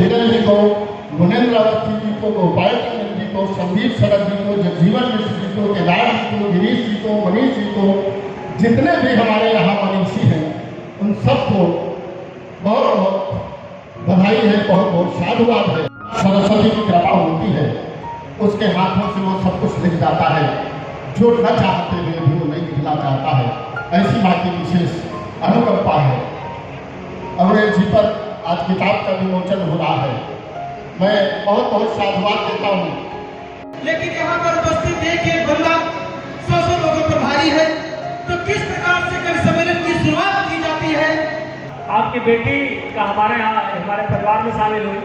धीरज जी को, गुणेंद्र अवस्थी जी को, गोपाल चंद्र जी को, संदीप शरद जी को, जगजीवन मिश्र जी को, केदार जी को, गिरीश जी को, मनीष जी को, जितने भी हमारे यहाँ मनीषी हैं उन सबको बहुत बहुत बधाई है, बहुत बहुत साधुवाद है। सरस्वती की कृपा होती है, उसके हाथों से वो सब कुछ लिख जाता है, जो न चाहते हुए भी वो नहीं लिखना चाहता है। ऐसी माँ की विशेष अनुकंपा है। अंग्रेज जी पर आज किताब का विमोचन हो रहा है, मैं बहुत बहुत साधुवाद देता हूँ। लेकिन यहाँ पर उपस्थित देखिए बंदा 100 लोगों पर भारी है, तो किस प्रकार से कवि सम्मेलन की शुरुआत की जाती है? आपकी बेटी का हमारे यहाँ हमारे परिवार में शामिल हुई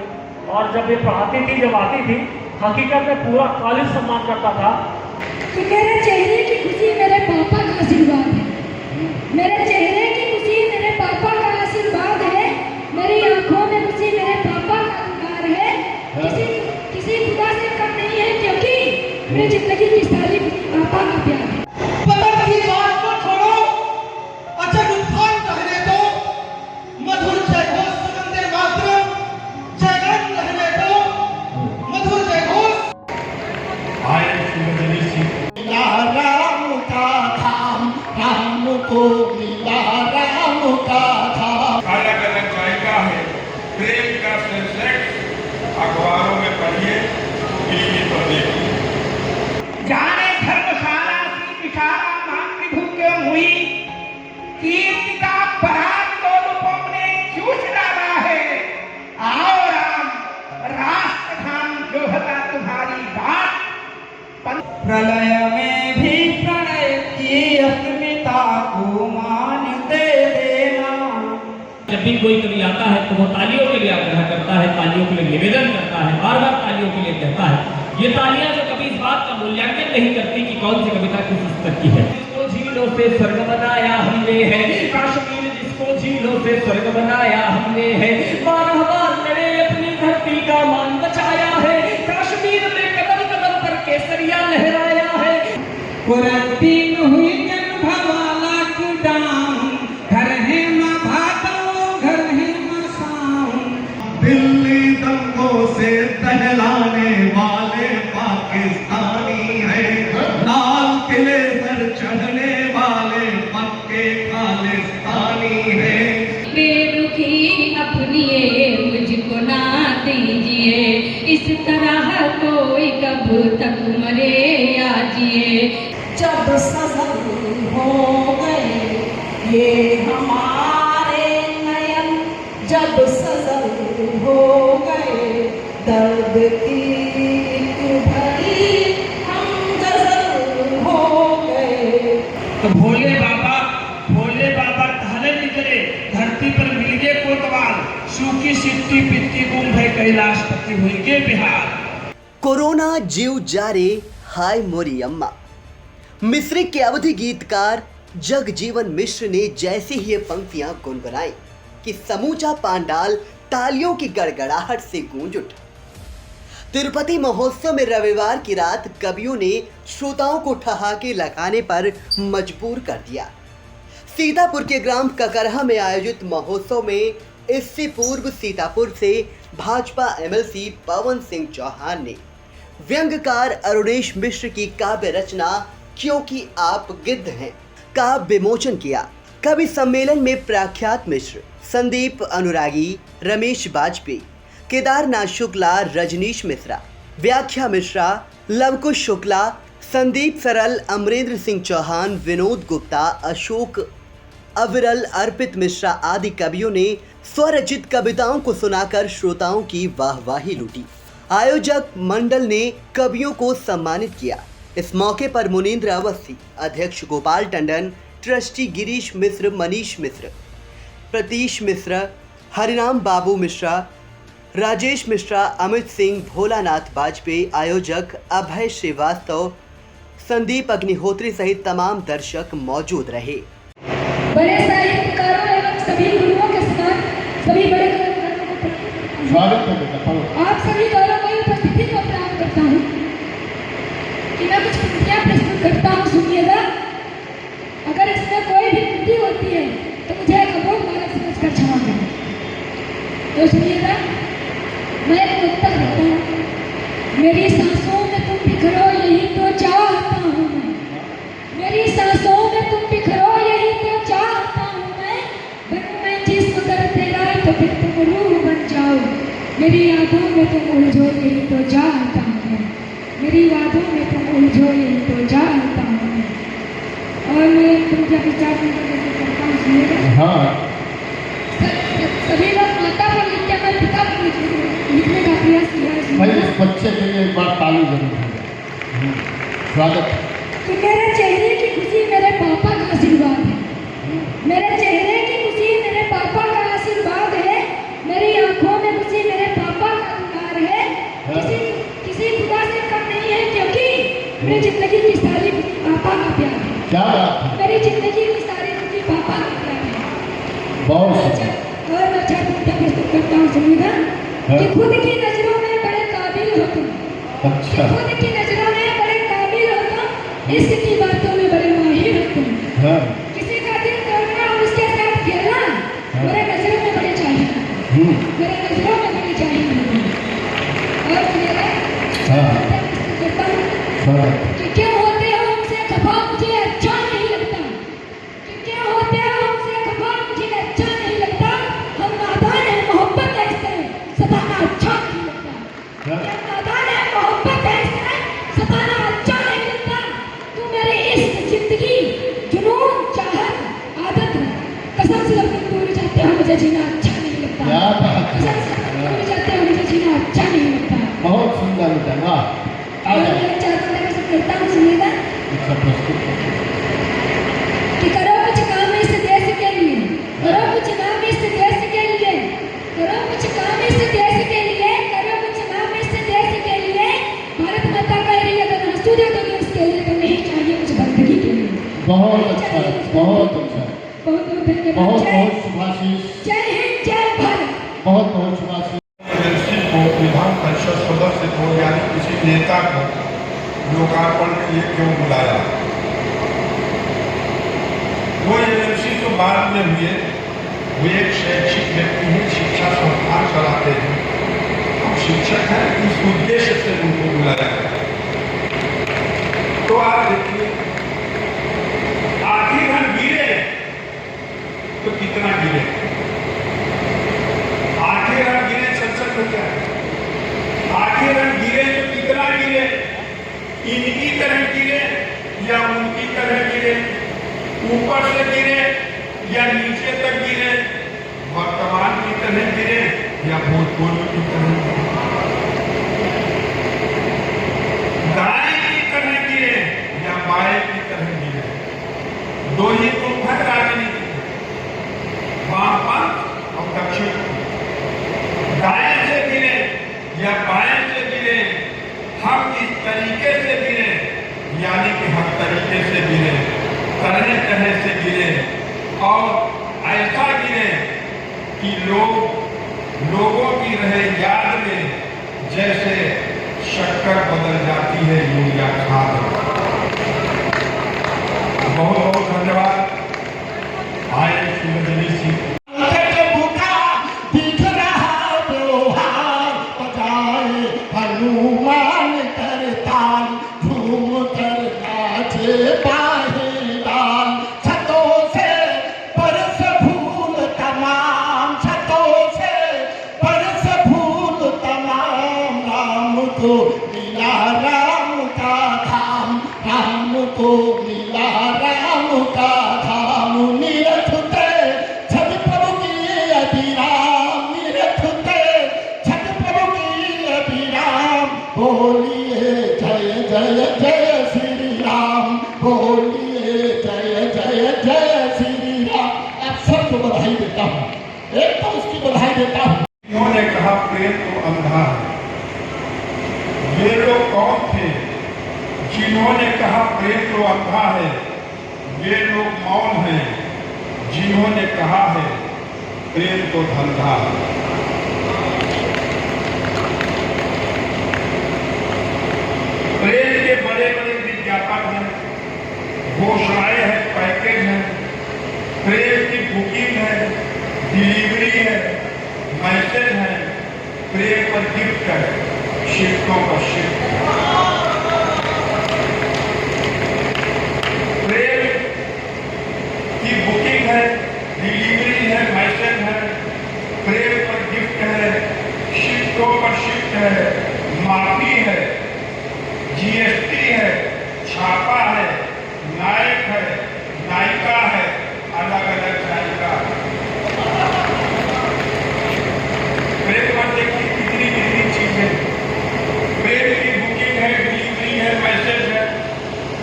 और जब ये पढ़ाती थी, जब आती थी, हकीकत में पूरा कॉलेज सम्मान करता था। कि मेरे चेहरे की खुशी मेरे पापा का आशीर्वाद है, मेरे चेहरे की खुशी मेरे पापा का आशीर्वाद है, मेरी आंखों में खुशी मेरे पापा का दुलार है। किसी खुदा से कम नहीं है, क्योंकि मेरी जिंदगी की सारी पापा का प्यार है। पतन की बात को छोड़ो, अचल उत्थान कहने दो, मधुर जयघोष सुगंधे मात्र, जयगान कहने दो, मधुर जयघोष। आए सुगंधनी सिंह राम का धाम, राम को मिला राम का धाम। अलग अलग जायका है प्रेम का सेंसेक्स, अखबारों में पढ़िए, टीवी पर देखिए। जाने धर्मशाला की विशाला मातृभू के हुई कीर्ति का पराग दो रूपों ने चूस डाला है। आओ राम, राष्ट्रधाम जो हता तुम्हारी बात। प्रलय में भी प्रणय की अस्मिता को मानते देना। जब भी कोई कवि आता है तो वो तालियों के लिए आग्रह करता है, तालियों के लिए निवेदन करता है, बार बार तालियों के लिए कहता है। ये तालियां जो कभी इस बात का मूल्यांकन नहीं करती कि कौन सी कविता किस स्तर की है। जिसको झीलों से स्वर्ग बनाया हमने है, कश्मीर जिसको झीलों से स्वर्ग बनाया हमने है, बारह लड़े अपनी धरती का मान बचाया है, कश्मीर में कदम कदम पर केसरिया लहराया है। कुरतीन हुई जन भवाला की डाम, घर है माँ भादो, घर है माँ शाम। दिल्ली दंगों से टहलाने वाले पाकिस्तानी हैं, लाल किले पर चढ़ने वाले पक्के खालिस्तानी हैं। बेरुखी अपनिए मुझको ना दीजिए, इस तरह कोई कब तक मरे आजिए। जब सजल हो गए ये हमारे नयन, जब सजल हो गए दर्द की भरी हम गजल हो गए। तो भोले बाबा टहले निकले, धरती पर मिल गए कोतवाल, सूखी सिट्टी पिट्टी गुम भय कैलाशपति हुई के बिहार। कोरोना जीव जारे हाय मोरी अम्मा। मिस्र के अवधि गीतकार जगजीवन मिश्र ने जैसे ही ये पंक्तियां गुनगुनाई कि समूचा पांडाल तालियों की गड़गड़ाहट से गूंज उठा। तिरुपति महोत्सव में रविवार की रात कवियों ने श्रोताओं को ठहाके लगाने पर मजबूर कर दिया। सीतापुर के ग्राम ककरहा में आयोजित महोत्सव में इससे पूर्व सीतापुर से भाजपा एमएलसी पवन सिंह चौहान ने व्यंग्यकार अरुणेश मिश्र की काव्य रचना क्योंकि आप गिद्ध हैं का विमोचन किया। कवि सम्मेलन में प्रख्यात मिश्र, संदीप अनुरागी, रमेश बाजपेयी, केदारनाथ शुक्ला, रजनीश मिश्रा, व्याख्या मिश्रा, लवकुश शुक्ला, संदीप सरल, अमरेंद्र सिंह चौहान, विनोद गुप्ता, अशोक अविरल, अर्पित मिश्रा आदि कवियों ने स्वरचित कविताओं को सुनाकर श्रोताओं की वाहवाही लूटी। आयोजक मंडल ने कवियों को सम्मानित किया। इस मौके पर मुनींद्र अवस्थी, अध्यक्ष गोपाल टंडन, ट्रस्टी गिरीश मिश्र, मनीष मिश्र, प्रतीश मिश्र, हरिनाम बाबू मिश्रा, राजेश मिश्रा, अमित सिंह, भोलानाथ वाजपेयी, आयोजक अभय श्रीवास्तव, संदीप अग्निहोत्री सहित तमाम दर्शक मौजूद रहे। बड़े साहित्यकारों एवं सभी गुरुओं के साथ सभी बड़े स्वागत है। आप सभी द्वारा मैं उपस्थिति को प्रणाम करता हूँ कि मैं कुछ कृतियाँ प्रस्तुत करता हूँ, सुनिएगा। अगर इसमें कोई भी त्रुटि होती है तो मुझे एक अमोघ मानक समझकर क्षमा करें। तो सुनिएगा। फिर तुम रूह बन जाओ, मेरी यादों में तुम उलझो, यही तो चाहता हूँ मैं, मेरी यादों में तुम उलझो, यही तो चाहता हूँ मैं। और मैं तुम जब विचार करता हूँ सुनिएगा। हाँ सभी लोग माता पर लिखते हैं, मैं पिता पर लिखने का प्रयास किया है। भाई सुनिएगा। इस बच्चे के लिए एक बार ताली जरूर है। स्वागत है। कि मेरे चेहरे की खुशी मेरे पापा का आशीर्वाद है, मेरे चेहरे की खुशी मेरे पापा का आशीर्वाद है, मेरी आंखों में खुशी मेरे पापा का दुलार है। किसी खुदा से कम नहीं है, क्योंकि मेरी जिंदगी की सारी खुशी पापा का प्यार है। क्या बात है, मेरी जिंदगी की सारी खुशी पापा का प्यार है। बहुत अच्छा, और मैं अच्छा प्रस्तुत करता हूँ सुनिएगा। कि खुद की नजरों में बड़े काबिल हो तुम, अच्छा। कि खुद की नजरों में बड़े काबिल हो तुम, इश्क की बातों में बड़े माहिर हो तुम। हाँ। किसी का दिल तोड़ना और उसके साथ खेलना मेरे नजरों में बड़े चाहिए, मेरे नजरों में बड़े चाहिए। और मेरे हाँ। स्वागत। कि क्यों होते हो हमसे खफा, मुझे अच्छा नहीं लगता, कि क्यों होते हो हमसे खफा, मुझे अच्छा नहीं लगता। हम नादान है, मोहब्बत है, इससे सताना अच्छा नहीं लगता। हम नादान है, मोहब्बत है, इससे सताना अच्छा नहीं लगता। तू मेरे इश्क, जिंदगी, जुनून, चाहत, आदत, कसम से अपनी दूर जाते हो, मुझे जीना अच्छा नहीं लगता। क्या बात है। कसम से दूर जाते हो, मुझे जीना अच्छा नहीं लगता। बहुत सुंदर बेटा, वाह। आ और जाओ। मैं चाहता हूँ मैं करता हूँ सुनिएगा। अच्छा प्रस्तुत करो। कि करो कुछ काम इस देश के लिए, करो कुछ नाम इस देश के लिए, करो कुछ काम इस देश के लिए, करो कुछ नाम इस देश के लिए। भारत माता कह रही है, अगर आंसू दे दोगे उसके लिए तो नहीं चाहिए कुछ बंदगी के लिए। बहुत अच्छा, बहुत अच्छा, बहुत बहुत धन्यवाद। बहुत जय बहुत शुभाशीष, जय हिंद, जय भारत। बहुत बहुत शुभाशीष। एजेंसी को विधान परिषद सदस्य को यानी किसी नेता को लोकार्पण के लिए क्यों बुलाया? वो एजेंसी तो बाद में हुए, वो एक शैक्षिक व्यक्ति हैं, शिक्षा संस्थान चलाते हैं, हम शिक्षक हैं, इस उद्देश्य से उनको बुलाया गया। तो आप देखिए, आखिर हम गिरे तो कितना गिरे, आखिर हम गिरे संसद में क्या, आखिर हम गिरे तो कितना गिरे, इनकी तरह गिरे या उनकी तरह गिरे, ऊपर से गिरे या नीचे तक गिरे, वर्तमान की तरह गिरे या भूतपूर्व की तरह गिरे, दाएं की तरह गिरे या बाएं की तरह गिरे। दो ही ग्रुप है राजनीति के, वामपंथ और दक्षिण। दाएं से गिरे या बाएं से गिरे, हम इस तरीके से गिरे, यानी कि हम तरीके से गिरे, तरह तरह से गिरे, और ऐसा गिरे कि लोगों की रहे याद में जैसे शक्कर बदल जाती है यूरिया खाद। बहुत बहुत धन्यवाद। आए शिवजनी सिंह। हनुमान करताल झूम कर नाचे बाहेदान, छतों से बरस फूल तमाम, छतों से बरस फूल तमाम। राम को मिला राम का धाम, राम को मिला राम का धाम। निरखते छठ प्रभु की अभिराम, निरखते छठ प्रभु की अभिराम। बोलिए जय जय जय श्री राम, बोलिए जय जय जय श्री राम। आप सबको बधाई देता हूँ, एक तो उसकी बधाई देता हूँ। उन्होंने कहा प्रेम तो अंधा है। ये लोग कौन थे जिन्होंने कहा प्रेम तो अंधा है? ये लोग मौन हैं जिन्होंने कहा है प्रेम तो धंधा है। प्रेम के बड़े बड़े विज्ञापन हैं, घोषणाएं हैं, पैकेज हैं, प्रेम की बुकिंग है, डिलीवरी है, मैसेज है, प्रेम पर गिफ्ट है, शिफ्टों पर शिफ्ट है। प्रेम की बुकिंग है, डिलीवरी है, मैसेज है, प्रेम है, माफी है, जीएसटी है, छापा है, नायक है, नायिका है, अलग अलग नायिका है। प्रेम पर देखिए कितनी कितनी चीजें, प्रेम की बुकिंग है, डिलीवरी है, मैसेज है,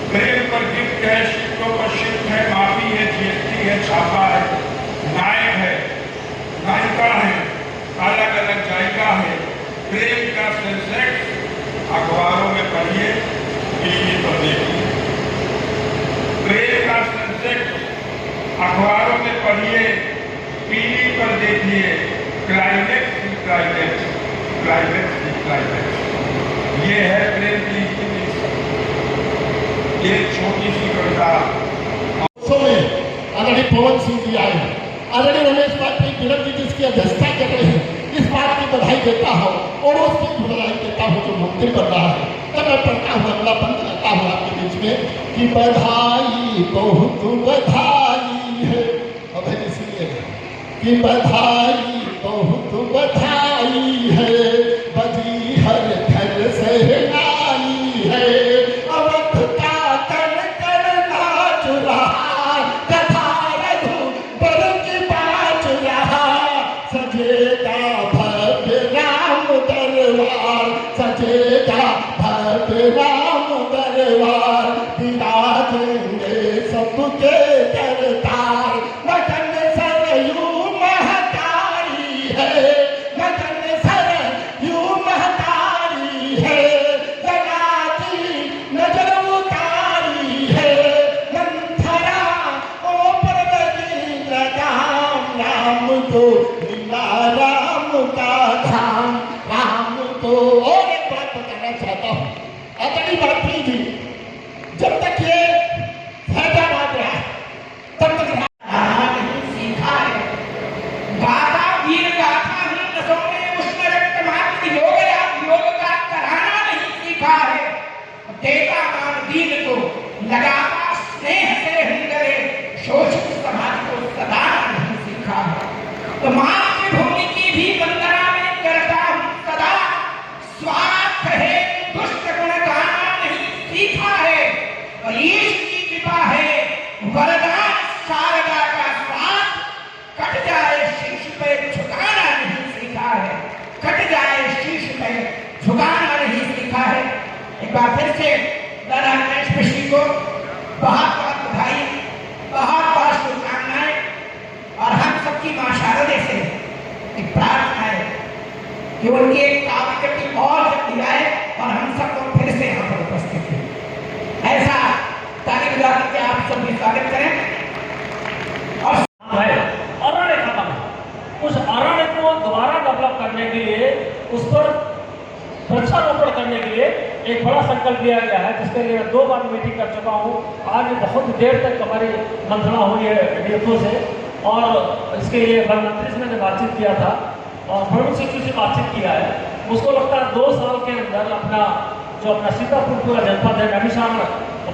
प्रेम पर गिफ्ट है, शिफ्टों पर शिफ्ट है, माफी है, जीएसटी है, छापा है, नायक है, नायिका है, अलग अलग जायका है, प्रेम का सेंसेक्स अखबारों में पढ़िए, टीवी पर देखिए। प्रेम का सेंसेक्स अखबारों में पढ़िए, टीवी पर देखिए। क्लाइमेक्स की क्लाइमेक्स, क्लाइमेक्स की क्लाइमेक्स, ये है प्रेम की स्थिति। एक छोटी सी कविता में आदरणीय पवन सिंह जी आए, आदरणीय रमेश पाटिल किरण जी जिसकी अध्यक्षता कर रहे हैं, इस बात की बधाई देता हूँ और उसकी बधाई देता हूँ जो मंत्री बन रहा है। तब मैं पढ़ता हूँ, अगला बंद करता हूँ आपके बीच में कि बधाई बहुत बधाई है, अब है इसलिए कि बधाई बहुत बधाई है, बधी हर घर से आई है, अवध का कण कण नाच रहा, कथा रघुबर की बाच रहा, सजेगा भव्य राम दरबार, सजेगा भव्य राम दरबार, विराजेंगे सबके दरबार, मगन सरयू महतारी है, मगन सरयू महतारी है, गंगा की नजर उतारी है, मंथरा ओ प्रगति राम, राम को लीला राम का धाम, राम को। और एक बात बताना चाहता हूँ आदरणीय मंत्री जी, जब तक ये हैदराबाद रहा तब तक नहीं सीखा है। गाथा वीर गाथा ही नसों में उष्ण रक्त मात्र योग का कराना नहीं सीखा है। देता मान दीन को लगाता स्नेह से हृदय, शोषित समाज को सदाना नहीं सीखा है। तो मातृभूमि की भी वंदना में करता हूँ सदा, स्वार्थ है दुष्ट गुण गाना नहीं सीखा है। और ईश की कृपा है वरदान शारदा का स्वाद, कट जाए शीश पे झुकाना नहीं सीखा है, कट जाए शीश पे झुकाना नहीं सीखा है। एक बार फिर से दादा गणेश मिश्र को बहुत बहुत बधाई, बहुत बहुत शुभकामनाएं, और हम सबकी मां शारदे से एक प्रार्थना है कि उनकी एक काव्य कृति और जल्दी आए और हम सब लोग फिर से यहाँ पर उपस्थित हैं। ऐसा ताली बजा के आप सभी स्वागत करें। और है अरण्य खत्म है, उस अरण्य को दोबारा डेवलप करने के लिए, उस पर वृक्षारोपण करने के लिए एक बड़ा संकल्प लिया गया है, जिसके लिए मैं 2 बार मीटिंग कर चुका हूँ। आज बहुत देर तक हमारी मंथना हुई है डीएफओ से, और इसके लिए वन मंत्री से मैंने बातचीत किया था और भवन सचिव से बातचीत किया है। उसको लगता है 2 साल के अंदर अपना सीतापुर पूरा जनपद है, नैमिषारण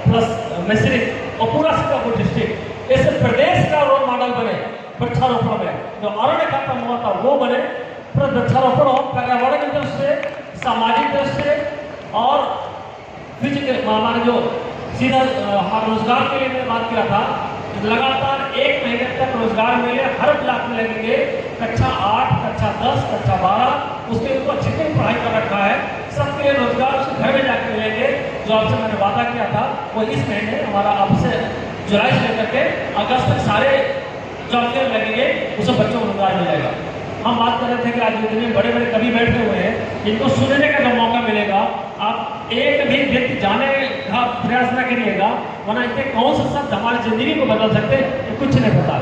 प्लस मिश्रित और पूरा सीतापुर डिस्ट्रिक्ट इस प्रदेश का रोल मॉडल बने वृक्षारोपण में। जो अरण्य खत्म हुआ था वो बने, फिर वृक्षारोपण हो, पर्यावरण की दृष्टि से, सामाजिक दृष्टि से, और फिजिकल हमारे जो सीधा हमारे रोजगार के लिए मैंने बात किया था, लगातार 1 महीने तक रोजगार मेले हर ब्लॉक में लगेंगे। कक्षा 8, कक्षा 10, कक्षा 12, उसके ऊपर जितनी पढ़ाई कर रखा है सबके लिए रोजगार उसके घर में जाकर मिलेंगे। जो आपसे मैंने वादा किया था वो इस महीने हमारा आपसे जुलाई से लेकर के अगस्त तक सारे जॉब फेयर लगेंगे, उससे बच्चों को रोजगार मिल जाएगा। हम बात कर रहे थे कि आज जितने बड़े बड़े कवि बैठे हुए हैं, इनको सुनने का जब मौका मिलेगा, आप एक भी व्यक्ति जाने का प्रयास न करिएगा, वरना इतने कौन से शब्द हमारी जिंदगी को बदल सकते हैं कुछ नहीं पता।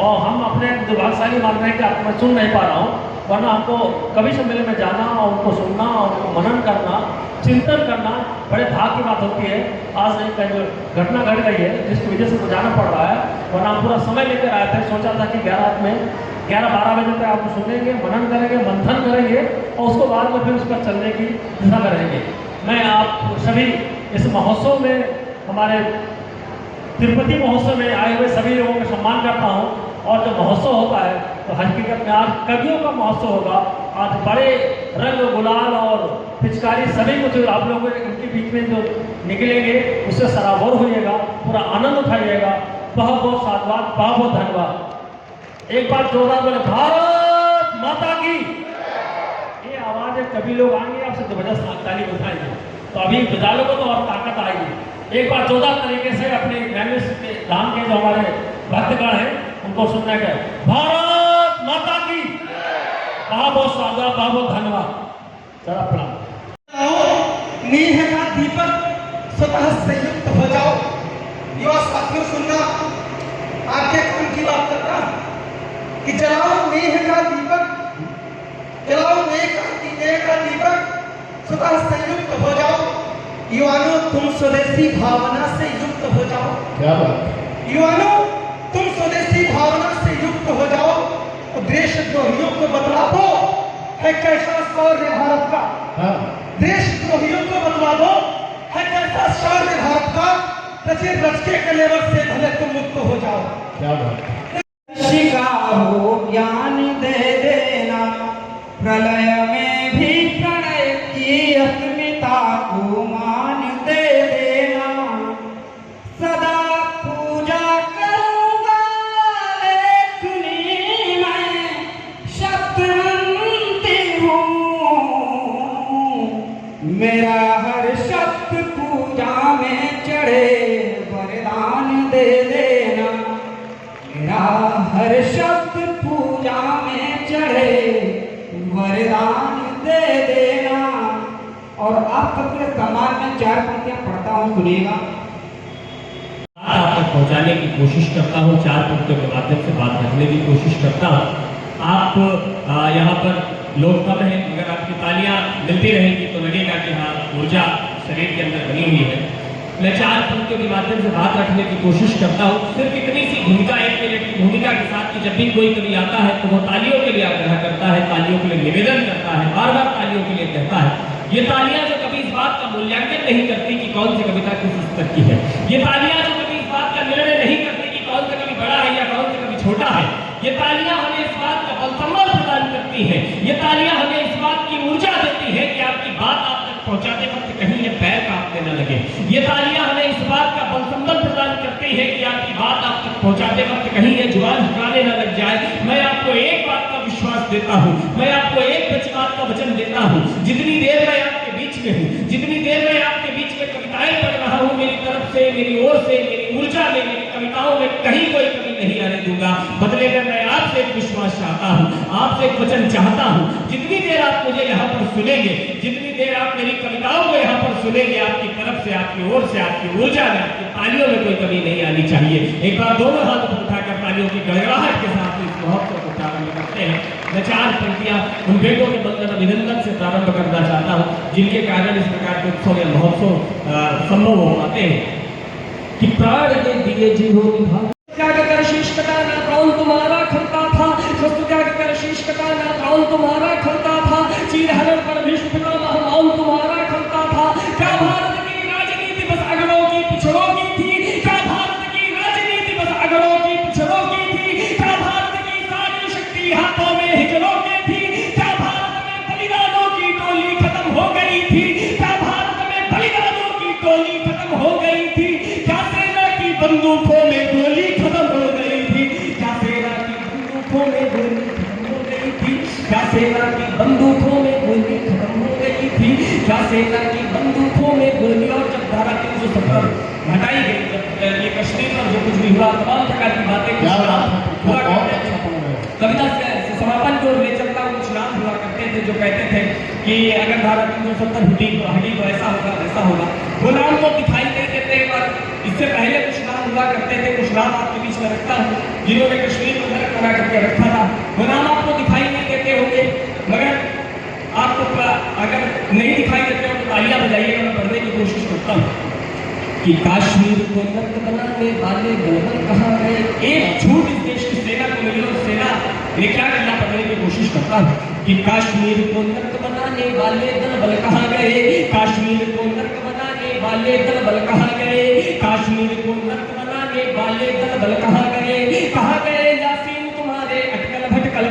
और हम अपने दुर्भाग्यशाली मान रहे हैं कि आपको मैं सुन नहीं पा रहा हूँ, वरना आपको कवि सम्मेलन में जाना और उनको सुनना और उनको मनन करना, चिंतन करना बड़े भाग की बात होती है। आज एक घटना घट गई है जिसकी वजह से तो जाना पड़ रहा है, वरना हम पूरा समय लेकर आए थे। सोचा था कि 11-12 बजे तक आपको सुनेंगे, मनन करेंगे, मंथन करेंगे और उसको बाद में फिर उस पर चलने की दिशा में रहेंगे। मैं आप सभी इस महोत्सव में, हमारे तिरुपति महोत्सव में आए हुए सभी लोगों का सम्मान करता हूँ। और जो महोत्सव होता है तो हकीकत में आज कवियों का महोत्सव होगा। आज बड़े रंग गुलाल और पिचकारी सभी कुछ आप लोगों के उनके बीच में जो निकलेंगे उससे सराबोर होइएगा, पूरा आनंद उठाइएगा। बहुत बहुत साधुवाद, बहुत बहुत धन्यवाद। एक बार जोरदार बोले भारत माता की। ये आवाज है, कभी लोग आएंगे आपसे जबरदस्त ताली बजाएंगे, तो अभी बजा लोगों तो और ताकत आएगी। एक बार जोरदार तरीके से अपने लैंग्वेज के धाम के जो हमारे भक्तगण हैं उनको सुनने का भारत माता की। बहुत बहुत स्वागत, बहुत बहुत धन्यवाद। चला प्रणाम। आओ नेह का दीपक स्वतः संयुक्त हो जाओ। युवा साथियों सुनना, आपके काम की बात करता कि जलाओ नेह का दीपक, जलाओ नेह का दीपक, स्वतः संयुक्त हो जाओ। युवानों तुम स्वदेशी भावना से युक्त हो जाओ। क्या बात। युवानों तुम स्वदेशी भावना से युक्त हो जाओ और देशद्रोहियों को बतला दो है कैसा शौर्य भारत का। हाँ। देशद्रोहियों को बतला दो है कैसा शौर्य भारत का। रचे रच के कलेवर से भले तुम मुक्त हो जाओ। क्या बात। शिका हो ज्ञान दे देना, प्रलय में भी प्रणय की अस्मिता को मान दे देना। सदा पूजा करूंगा लेखनी मैं शब्दवंती हूँ। मेरा हर शब्द पूजा में चढ़े वरदान दे देना। मेरा हर शब्द पूजा में चढ़े वरदान दे देना। और आप सबके सम्मान में 4 पंक्तियां पढ़ता हूँ, सुनिएगा। आप तक पहुंचाने की कोशिश करता हूँ, 4 पंक्तियों के माध्यम से बात रखने की कोशिश करता हूँ। आप यहाँ पर लोग कम हैं, अगर आपकी तालियां मिलती रहेंगी तो लगेगा कि हाँ ऊर्जा शरीर के अंदर बनी हुई है। मैं 4 पंक्तियों के माध्यम से बात रखने की कोशिश करता हूँ। सिर्फ इतनी सी भूमिका, 1 मिनट की भूमिका के साथ कि जब भी कोई कवि आता है तो वो तालियों के लिए आग्रह करता है, तालियों के लिए निवेदन करता है, बार बार तालियों के लिए कहता है। ये तालियां जो कभी इस बात का मूल्यांकन नहीं करती कि कौन सी कविता किस स्तर की है। ये तालियां जो कभी इस बात का निर्णय नहीं करती कि कौन सा कवि बड़ा है या कौन सा कवि छोटा है। ये तालियां हमें इस बात का बलसंबल प्रदान करती है। ये तालियां हमें इस बात की ऊर्जा देती है कि आपकी बात आप तक पहुंचाते वक्त कहीं ये पैर कांपने न लगे। ये तालियां हमें इस बात का बलसंबल प्रदान करती है कि आपकी बात आप तक पहुंचाते वक्त कहीं ये जुबान झुकाने न लग जाए। मैं आपको एक बात का विश्वास देता हूँ, मैं आपको एक बात का वचन देता हूँ। जितनी देर मैं आपके बीच में हूँ, जितनी देर मैं आपके बीच में कविताएं पढ़ रहा हूँ, मेरी तरफ से, मेरी ओर से, मेरी ऊर्जा में, मेरी कविताओं में कहीं कोई कमी नहीं आने दूंगा। बदले में मैं आपसे एक विश्वास चाहता हूँ, आपसे एक वचन चाहता हूँ। जितनी देर आप मुझे यहाँ पर सुनेंगे, जितनी देर आप मेरी कविताओं को यहाँ पर सुनेंगे, आपकी तरफ से, आपकी ओर से, आपकी ऊर्जा में, आपकी तालियों में कोई कमी नहीं आनी चाहिए। एक बार दोनों हाथ उठाकर तालियों की गड़गड़ाहट के साथ इस महोत्सव को प्रारंभ करते हैं। मैं 4 पंक्तियां उन बेटों के बंधन अभिनंदन से प्रारंभ करना चाहता हूँ जिनके कारण इस प्रकार के उत्सव या महोत्सव संभव हो पाते हैं। कि प्राण के दिए जीवो निभाग त्याग कर शीश कटाना प्राण तुम्हारा खलता था। शस्त्र त्याग कर शीश कटाना प्राण तुम्हारा खलता था। चीर हरण पर भीष्म पितामह मौन तुम्हारा खलता था। क्या भारत की राजनीति बस अगड़ों की पिछड़ों की थी। क्या भारत की राजनीति बस अगड़ों की पिछड़ों की थी। क्या भारत की सारी शक्ति हाथों में हिजड़ों की थी। क्या भारत में बलिदानों की टोली खत्म हो गई थी। क्या भारत में बलिदानों की टोली खत्म हो गई थी। क्या सेना की बंदूकों में गोली खत्म हो गई थी। क्या सेना की बंदूकों में गोली खत्म हो गई थी। क्या सेना की बंदूकों में गोली खत्म हो गई थी। क्या सेना की बंदूकों में गोली। और जब धारा 370 हटाई गई, जब ये कश्मीर पर जो कुछ भी हुआ, तमाम प्रकार की बातें कविता से समापन को ले चलता कुछ नाम हुआ करते थे जो कहते थे कि अगर धारा 370 हटी तो ऐसा होगा वैसा होगा। वो नाम तो दिखाई नहीं देते, पर इससे पहले कुछ नाम हुआ करते थे। कुछ नाम आपके बीच में रखता हूँ जिन्होंने कश्मीर को नरक बना करके रखा था। वो नाम आपको दिखाई नहीं देते होंगे, मगर आपको अगर नहीं दिखाई देते हो तो तालियां बजाइएगा। मैं पढ़ने की कोशिश करता हूँ कि कश्मीर को नरक बनाने वाले गलबल कहाँ गए। एक झूठ इस देश की सेना को मिली और सेना ने क्या करना, पढ़ने की कोशिश करता हूँ कि कश्मीर को नरक बनाने वाले दलबल कहाँ गए। कश्मीर को नरक बनाने वाले दलबल कहाँ गए। कश्मीर को नरक बनाने वाले दलबल कहाँ गए। कहाँ गए यासीन तुम्हारे अटकल भटकल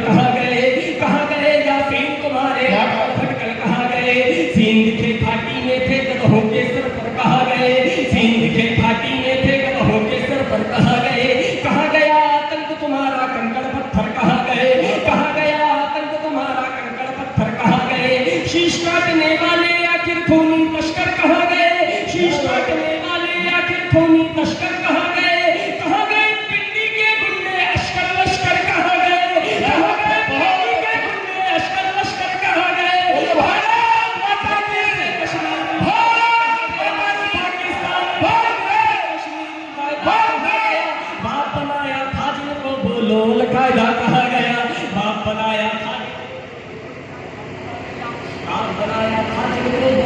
खूनी तस्कर कहाँ गए, शीश काटने वाले आखिर खूनी तस्कर कहाँ गए, कहाँ गए पिंडी के गुंडे अश्कर लश्कर कहाँ गए, कहाँ गए पिंडी के गुंडे अश्कर लश्कर कहाँ गए, भारत माता की कश्मीर, भारत पाकिस्तान, बाप बनाया था जिनको बोलो अलकायदा कहाँ गया, बाप बनाया था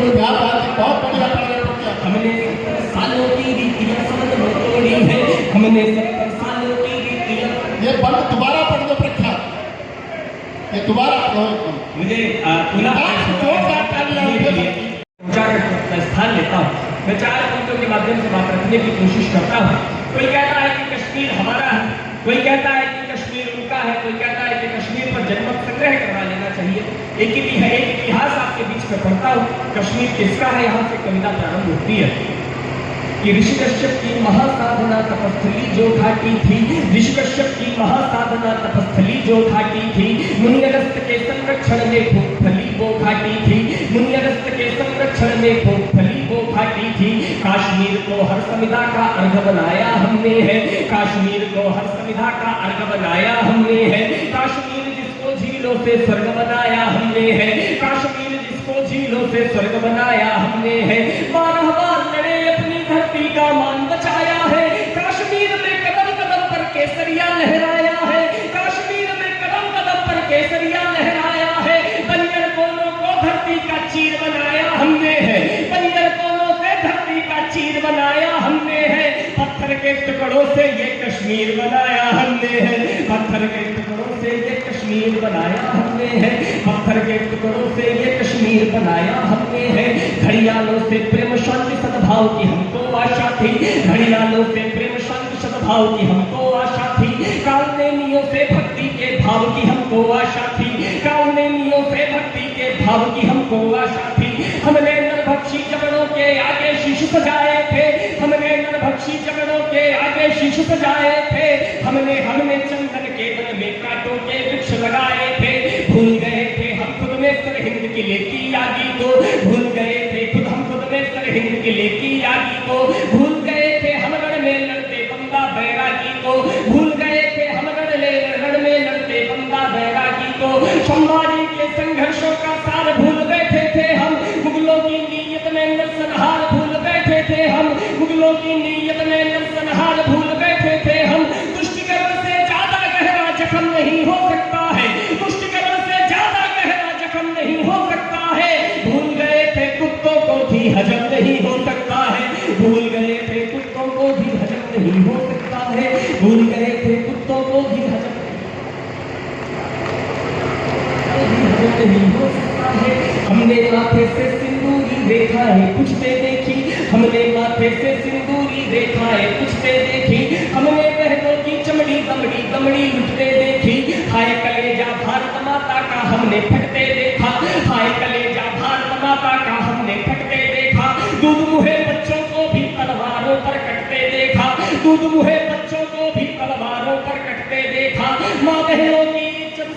क्या बात है, बहुत बढ़िया बढ़िया। हमने 70 सालों की रीतियां समझ में तोड़ी है, हमने 70 सालों की रीतियां। ये बंद दोबारा पढ़ दो प्रख्यात, ये दोबारा पढ़ो एकदम। मुझे पुनः स्थान लेता हूँ। मैं 4 पंक्तियों के माध्यम से बात रखने की कोशिश करता हूँ। कोई कहता है कि कश्मीर हमारा है, कोई कहता है कि कश्मीर उनका है, कोई कहता है कि कश्मीर पर जनमत संग्रह करवा लेना चाहिए। एक इतिहास आपके बीच में पढ़ता हूँ। कश्मीर किसका है, यहाँ से कविता प्रारंभ होती है कि ऋषि कश्यप की महासाधना तपस्थली जो घाटी थी, ऋषि कश्यप की महासाधना तपस्थली जो घाटी थी, मुनि अगस्त के संरक्षण में फूंकफली वो घाटी थी, मुनि अगस्त के संरक्षण में फूंकफली वो घाटी थी। काश्मीर को हर संविधा का अर्घ बनाया हमने है, कश्मीर को हर संविधा का अर्घ बनाया हमने है, कश्मीर जिसको झीलों से स्वर्ग बनाया हमने है, कश्मीर जिसको झीलों से स्वर्ग बनाया हमने है। 12 बार लड़े अपनी धरती का मान बचाया है, कश्मीर में कदम कदम पर केसरिया लहराया है, कश्मीर में कदम कदम पर केसरिया लहराया है। बंजर कोनों को धरती का चीर बनाया हमने है, बंजर कोनों से धरती का चीर बनाया हमने है। पत्थर के टुकड़ों से ये कश्मीर बनाया हमने है, पत्थर के टुकड़ों से ये कश्मीर बनाया हमने है, पत्थर के टुकड़ों से ये कश्मीर बनाया हमने है। घड़ियालों से प्रेम शांति सद्भाव की हमको आशा थी, घड़ियालों से प्रेम शांति सद्भाव की हमको आशा थी, कालनेमियों से भक्ति के भाव की हमको आशा थी, कालनेमियों से भक्ति के भाव की हमको आशा थी। हमने नरभक्षी जबड़ों के आगे शीश सजाए थे, हमने नरभक्षी जबड़ों के आगे शीश सजाए थे, हमने चंदन के वन में कांटों के वृक्ष लगाए थे। भूल गए थे हम खुद में सरहिंद किले की आगी को, भूल गए थे हम खुद में सरहिंद किले की आगी को, भूल गए थे हम रण में लड़ते बंदा बैरागी को, भूल गए थे हम रण में लड़ते बंदा बैरागी को। संभाजी के संघर्षों का सार भूल बैठे थे हम, मुगलों की नीयत में नरसंहार भूल बैठे थे हम, मुगलों की नीयत में नरसंहार भूल बैठे थे हम। तुष्टिकरण से ज्यादा गहरा जख्म नहीं हो सकता है, तुष्टिकरण से ज्यादा गहरा जख्म नहीं हो सकता है। भूल गए थे कुत्तों को भी हजम नहीं हो सकता है, भूल गए थे कुत्तों को भी हजम नहीं हो सकता है, भूल गए थे कुत्तों को भी हजम नहीं हो सकता है। हमने माथे से सिंदूरी रेखा है कुछ पे देखी, हमने माथे से सिंदूरी रेखा है कुछ पे देखी, हमने बहनों की चमड़ी दमड़ी दमड़ी लुटते देखी। हाय कलेजा भारत माता का हमने फटते देखा, हाय कलेजा भारत माता का हमने फटते देखा। दूध मुहे बच्चों को भी तलवारों पर कटते देखा, दूध मुहे बच्चों को भी तलवारों पर कटते देखा। माँ बहनों की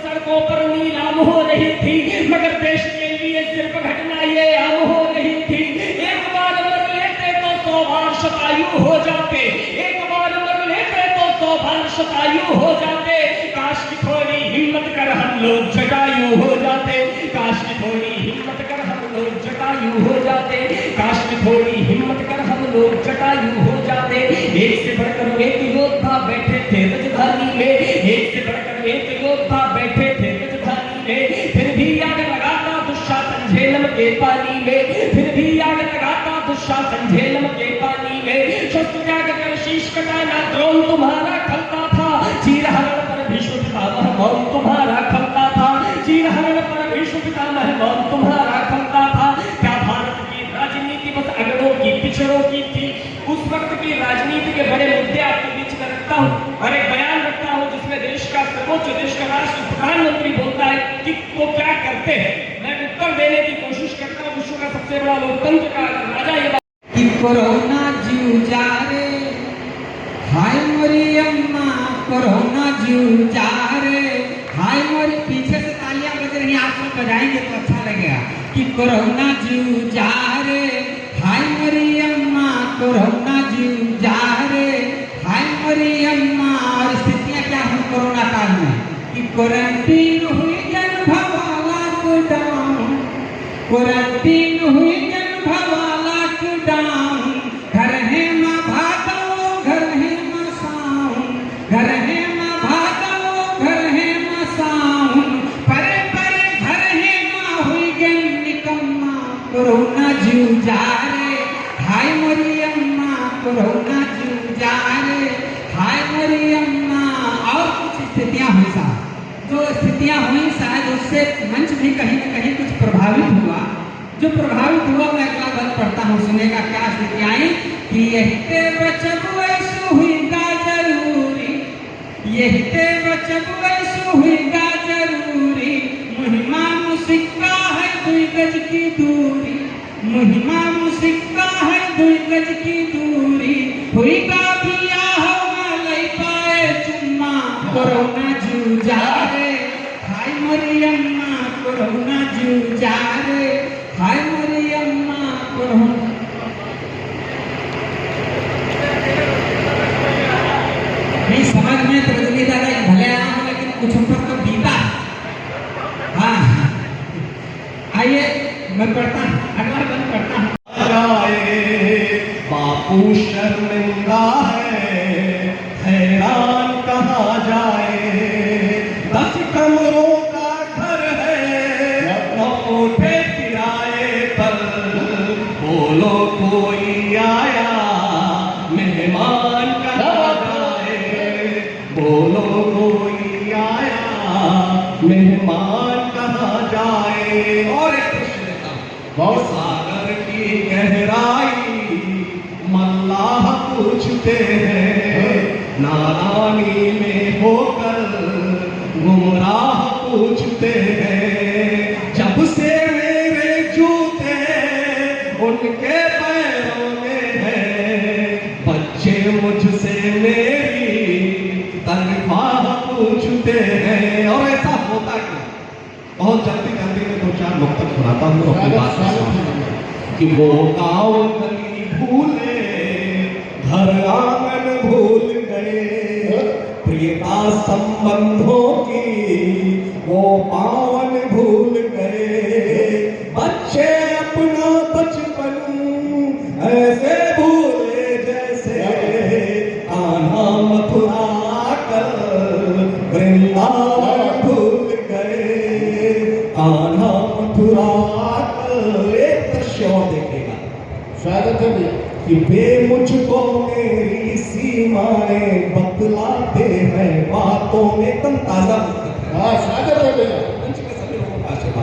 सड़कों पर नीलाम हो रही थी, मगर देश के लिए सिर्फ घटना ये आम हो रही थी। एक बार मर लेते तो 100 बार शतायु हो जाते, एक बार मर लेते तो 100 बार शतायु हो जाते। काश की थोड़ी हिम्मत कर हम लोग जटायु हो जाते, काश की थोड़ी हिम्मत कर हम लोग जटायु हो जाते, काश की थोड़ी हिम्मत कर हम लोग जटायु हो जाते। एक से बढ़कर एक योद्धा बैठे थे राजधानी में, एक से बढ़कर एक योद्धा बैठे थे राजधानी में, फिर भी आग लगाता दुशासन झेलम के पानी में, फिर भी आग लगाता दुशासन झेलम के पानी में। शस्त्र त्याग कर शीश कटाना द्रोण तुम्हारा खलता था, चीरहरण पर भीष्म पितामह मौन तुम्हारा खलता था, चीरहरण पर भीष्म पितामह मौन तुम्हारा खलता था। क्या भारत की राजनीति बस अगड़ों की पिछड़ों की थी? उस वक्त की राजनीति के बड़े मुद्दे आपके बीच में रखता हूँ और एक बयान रखता हूँ जिसमें देश का सर्वोच्च, देश का राष्ट्र प्रधानमंत्री बोलता है कि वो क्या करते हैं। मैं उत्तर देने की कोशिश करता हूँ। विश्व का सबसे बड़ा लोकतंत्र का राजा ये कि कोरोना जीव जा रे, हाय मोरी अम्मा कोरोना जीव जा रे, हाय मोरी। पीछे से तालियां बज रही हैं, आप सब बजाएंगे तो अच्छा लगेगा। कि कोरोना जीव जा रे हाय मरी अम्मा, कोरोना जीव जा रे हाय मरी अम्मा। और स्थितियाँ क्या हैं कोरोना काल में कि क्वारंटीन हुई जन भवा लॉकडाउन, क्वारंटीन हुई जन भवा लॉकडाउन। घर है माँ भागो घर है माँ साउन, घर है माँ भागो घर है माँ साउन। परे परे घर है माँ हुई गन निकम्मा, कोरोना जीव जा रे हाय मरी अम्मा, कोरोना जीव जा रे हाय मरी अम्मा। और कुछ स्थितियाँ हुई साहब, जो स्थितियाँ हुई शायद उससे मंच भी कहीं न कहीं कुछ प्रभावित हुआ। जो प्रभावित हुआ मैं अगला बंद पढ़ता हूँ, सुनेगा क्या स्थिति आई कि यही ते बचब ऐसो हुईगा जरूरी, यही ते बचब ऐसो हुईगा जरूरी। मुहिमा मुसिक्का है 2 गज की दूरी, मुहिमा मुसिक्का है 2 गज की दूरी। हुईगा बिया होगा लई पाए चुम्मा, कोरोना जीव जा रे हाय मरी अम्मा, कोरोना जीव जा रे हाय मरी अम्मा, कोरोना। नहीं समझ में तो रजनी दादा भले आया हूँ, लेकिन कुछ ऊपर तो बीता है। हाँ आइए मैं पढ़ता हूँ, अगला बंद पढ़ता हूँ। जाए बापू शर्मिंदा हैरान कहाँ जाए। 10 कमरों का घर है उठे किराए पर, बोलो कोई आया मेहमान कहाँ जाए, बोलो कोई आया मेहमान कहाँ जाए। और एक प्रश्न लेता हूँ, सागर की गहराई मल्लाह पूछते हैं, नादानी में होकर गुमराह पूछते हैं। जब से मेरे जूते उनके पैरों में हैं, बच्चे मुझसे मेरी तनख्वाह पूछते हैं। और ऐसा होता क्यों? बहुत जल्दी जल्दी में 2-4 नुक्ता सुनाता हूँ अपनी बात कि वो गाँव गली भूले घर आंगन भूल गए, प्रियता संबंधों की वो पावन भूल गए। बच्चे अपना बचपन ऐसे भूले जैसे कान्हा मथुरा कर वृंदावन भूल गए, कान्हा मथुरा कर। एक दृश्य और देखेगा स्वागत है कि वे मुझको मेरी सीमाएं बतलाते हैं बातों में। तम ताजा स्वागत है भैया,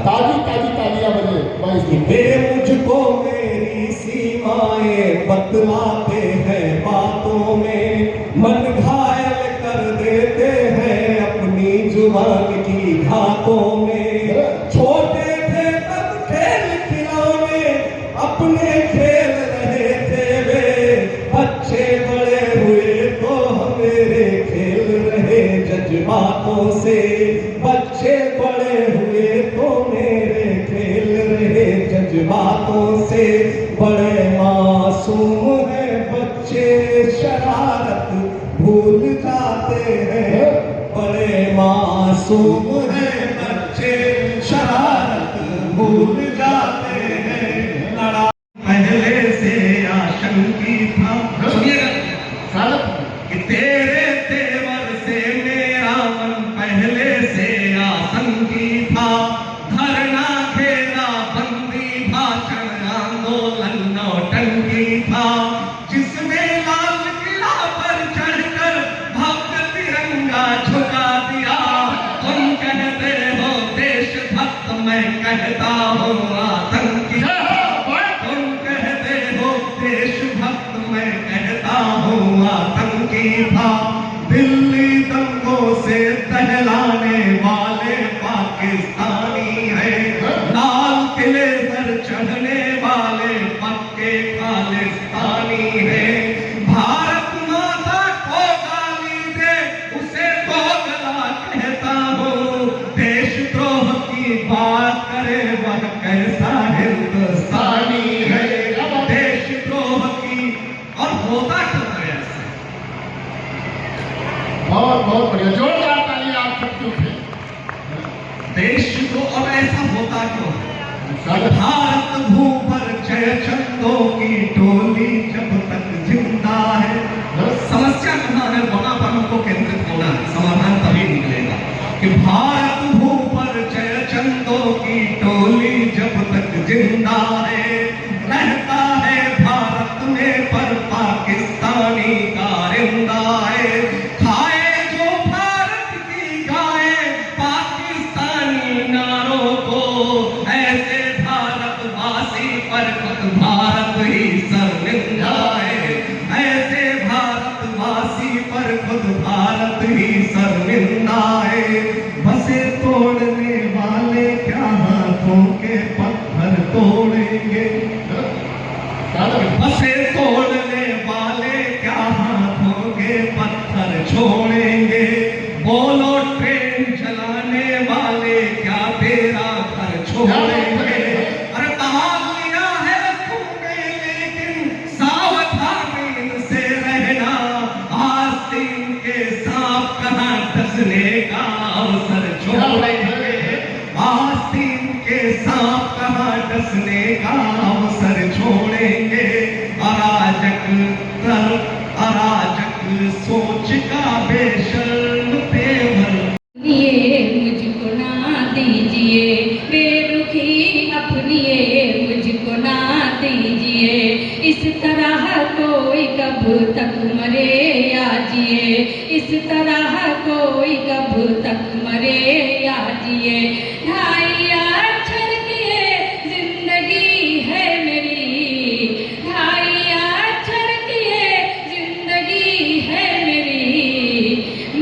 ताजी ताजी तालियां बजे। वे मुझको मेरी सीमाएं बतलाते हैं बातों में, मन घायल कर देते हैं अपनी जुबान की घातों में। छोटे थे तब खेल खिलौने अपने खेल रहे थे वे, बच्चे बड़े हुए तो मेरे खेल रहे जज्बातों से। बच्चे बड़े हुए तो मेरे खेल रहे जज्बातों से। बड़े मासूम हैं बच्चे शरारत भूल जाते हैं, बड़े मासूम हैं बच्चे शरारत भूल जाते हैं। लड़ा पहले से आशंकी था, कि तेरे तेवर से मेरा मन पहले से आशंकी था। धरना घेरा बंदी भाषण आंदोलन नौटंकी था, जिसमें लाल किला पर चढ़कर भव्य तिरंगा झुका दिया। तुम कहते हो देशभक्त, मैं कहता हूँ आतंकी। तुम कहते हो देशभक्त, मैं कहता हूँ आतंकी था। दिल्ली दंगों से दहलाने वाले पाकिस्तानी हैं, लाल किले पर चढ़ने वाले पक्के खालिस्तानी हैं। भारत माता को गाली दे उसे दोगला कहता हूँ, देशद्रोह की बात करे वह कैसा तो अब ऐसा होता क्यों? भारत भू पर जय चंदों की टोली जब तक जिंदा है। समस्या कहाँ है? वहां पर हमको केंद्रित होना है, समाधान तभी निकलेगा कि भारत भू पर जय चंदों की टोली जब तक जिंदा है। रहता है भारत में पर पाकिस्तानी कारिंदा है। खाए जो भारत की गाय पाकिस्तानी नारों को, ऐसे भारतवासी पर खुद भारत ही शर्मिंदा है। ऐसे भारतवासी पर खुद भारत ही शर्मिंदा है। बसे तोड़ने वाले क्या हाथों के पत्थर तोड़ेंगे? बसे तोड़ने वाले क्या हाथों के पत्थर छोड़ेंगे? बोलो ट्रेन चलाने वाले क्या तेरा घर छोड़ेंगे? अरे तमाम लिया है तूने लेकिन सावधानी से रहना। आस्तीन के सांप कहाँ डसने का अवसर छोड़ेंगे? आस्तीन के सांप कहाँ डसने का अवसर छोड़ेंगे? अराजक सोच का बेशर्म तेवर। ये मुझको ना दीजिए बेरुखी अपनिए मुझको ना दीजिए। इस तरह कोई कब तक मरे या जिए? इस तरह कोई कब तक मरे या जिए? ढाई अक्षर की जिंदगी है मेरी, ढाई अक्षर की जिंदगी है मेरी।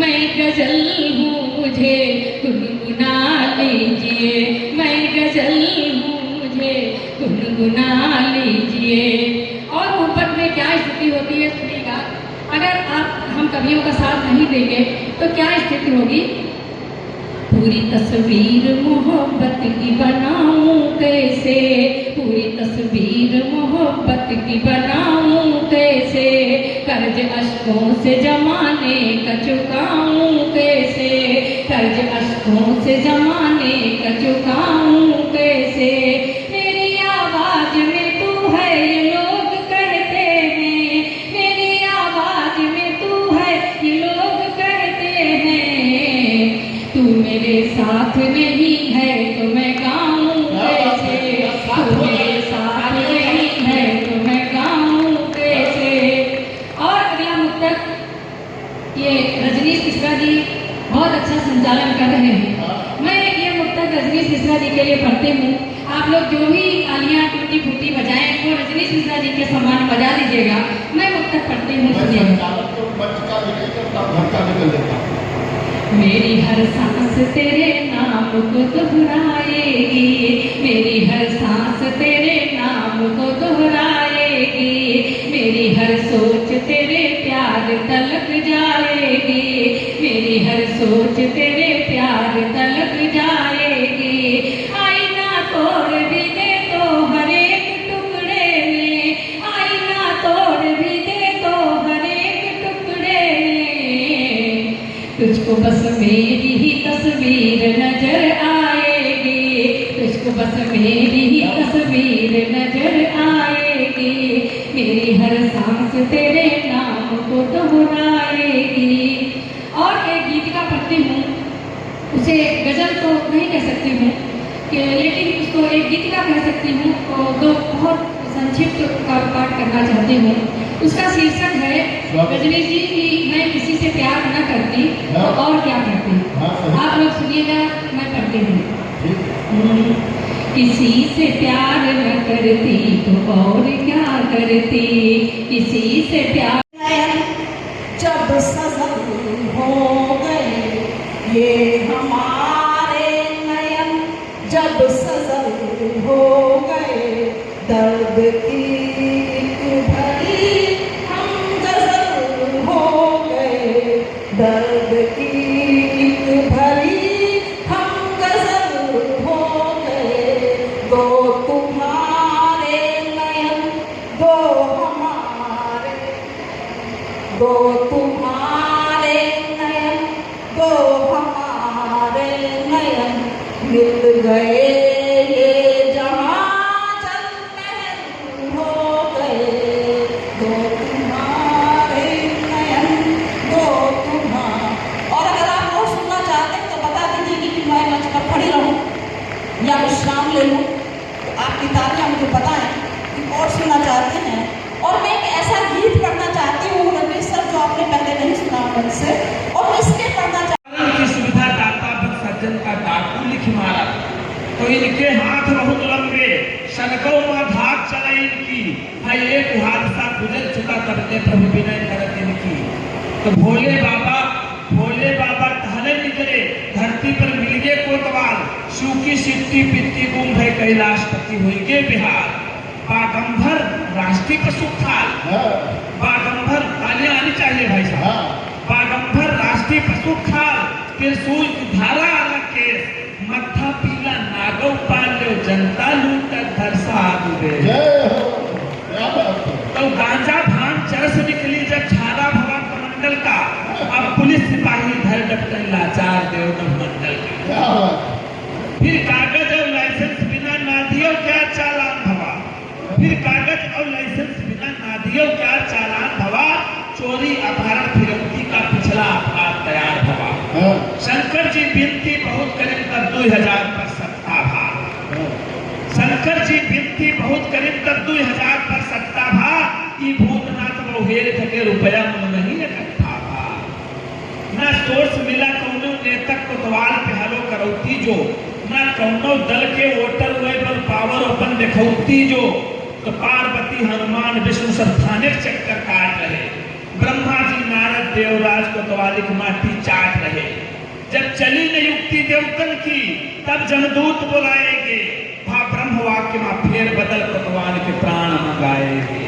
मैं गजल हूँ मुझे गुनगुना लीजिए, मैं गजल हूँ मुझे गुनगुना लीजिए। और मोहब्बत में क्या स्थिति होती है सुनिएगा। अगर हम कवियों का साथ नहीं देंगे तो क्या स्थिति होगी? पूरी तस्वीर मोहब्बत की बनाऊं कैसे? पूरी तस्वीर मोहब्बत की बनाऊं कैसे? कर्ज अश्कों से जमाने का चुकाऊं कैसे? कर्ज अश्कों से जमाने का चुकाऊं कैसे? मेरी आवाज में तू है ये लोग कहते हैं, मेरी आवाज में तू है ये लोग कहते हैं। तू मेरे साथ नहीं है तो मैं गाऊं कैसे? तू मेरे साथ नहीं है तो मैं गाऊं कैसे? और अगला मुक्तक ये रजनीश मिश्रा जी बहुत अच्छा संचालन कर रहे हैं। मैं ये मुक्तक रजनीश मिश्रा जी के लिए पढ़ती हूँ। आप लोग जो भी तालियां टूटी फूटी बजाएं वो रजनीश मिश्रा जी के समान बजा दीजिएगा। मैं मुक्तक पढ़ती हूँ, सुनिएगा। मेरी हर सांस तेरे नाम को दोहराएगी, मेरी हर सांस तेरे नाम को दोहराएगी। मेरी हर सोच तेरे प्यार तलक जाएगी, मेरी हर सोच तेरे प्यार तलक जाएगी। आईना तोड़ भी दे तो हर एक टुकड़े में, आईना तोड़ भी दे तो हर एक टुकड़े में। तुझको बस मेरी ही तस्वीर नजर आएगी, तुझको बस मेरी ही तस्वीर नजर आएगी। मेरी हर सांस तेरे नाम को दोहराएगी। और एक गीतिका पढ़ती हूँ, उसे गजल तो नहीं कह सकती हूँ कि, लेकिन उसको एक गीतिका कह सकती हूँ। तो दो बहुत संक्षिप्त का पाठ करना चाहती हूँ। उसका शीर्षक है रजनीश जी की मैं किसी से प्यार न करती तो और क्या करती। आप लोग सुनिएगा, मैं पढ़ती हूँ। किसी से प्यार न करती तो और क्या करती, किसी से प्यार जब सजल हो गए ये हमारे नयन, जब सजल हो गए दर्द की एक भरी हम गजल हो गए, दर्द की एक भरी हम गजल हो गए। दो तुम्हारे नयन दो हमारे, दो तुम्हारे नयन दो हमारे नयन मिल गए। गए ये जहां चल महल हो गए, दो तुम्हारे नयन दो तुम्हारे। और अगर आप और सुनना चाहते हैं तो बता दीजिए कि मैं मंच पर खड़ी रहूं या विश्राम ले लूं। तो आपकी तालियां मुझे पता है कि और सुनना चाहते हैं। और मैं एक ऐसा गीत पढ़ना चाहती हूँ रणवीर सर जो आपने पहले नहीं सुना मन से, और मैं इसलिए पढ़ना चाहती की सुविधा दाता पर सज्जन का डाकू लिख मारा, तो इनके हाथ बहुत लंबे सनकों में धाक चला इनकी, भाई एक हादसा गुजर चुका करते प्रभु विनय करत इनकी। तो भोले बाबा टहले निकले, धरती पर मिल गए कोतवाल, सूखी सिट्टी पिट्टी गुम है कैलाशपति हुई के बिहार। बागंभर राष्ट्रीय पशु खाल, बागंभर तालियां आनी चाहिए भाई साहब। बागंभर राष्ट्रीय पशु खाल, त्रिशूल की धारा अलग केस, मत्था पीला नागौ पाल्यो, जनता लूट धरसा आदुबे। तो गांजा भांग चरस निकली जब छारा भवन कमंडल का, अब पुलिस सिपाही धर डपटन लाचार देव मंडल का। फिर कागज और लाइसेंस बिना नादियों क्या चालान भवा, फिर कागज और लाइसेंस बिना नादियों क्या चालान भवा, चोरी अपहरण फिरौती का पिछला अपराध तैयार भवा। शंकर जी विनती बहुत करें तब 2000 पर सत्ता भा, शंकर जी विनती बहुत करें तब 2000 पर सत्ता भा, ई भूतनाथ बहुहेर थके रुपया मन नहीं इकट्ठा भा। न सोर्स मिला कौनो नेतक कोतवाल पे हलो करौती जो, न कौनो दल के वोटर हुए बल पावर ओपन देखौती जो। तो पार्वती हनुमान विष्णु सब थाने चक्कर काट रहे, ब्रह्मा जी नारद देवराज कोतवालिक माटी चाट रहे। जब चली न युक्ति देवतन की तब जमदूत बुलाएंगे, वहां ब्रह्म वाक्य में फेर बदल कोतवाल के प्राण मंगाएंगे।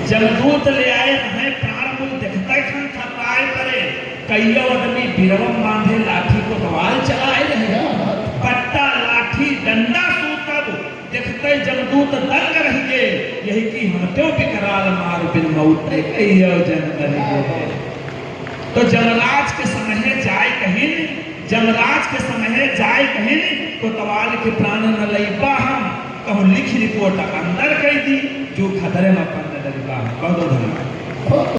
जमदूत ले आए हैं प्राण मूल देखते खन थकाए परे, कईयों आदमी बिरवम बांधे लाठी कोतवाल चलाए रहे। पट्टा लाठी डंडा सूतब देखते जमदूत दंग रहिए, यही कि हम तो बिकराल मार बिन मौत कईयों जन्म रहिए। तो जमराज के समय जाए कहीं, जमराज के समय जाए कहीं, कोतवाल के प्राण न लईबा हम, कहूँ लिख रिपोर्ट अंदर कह दी, जो खतरे में अपन न डरबा। बहुत धन्यवाद।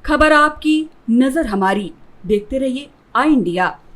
खबर आपकी, नजर हमारी। देखते रहिए आई इंडिया।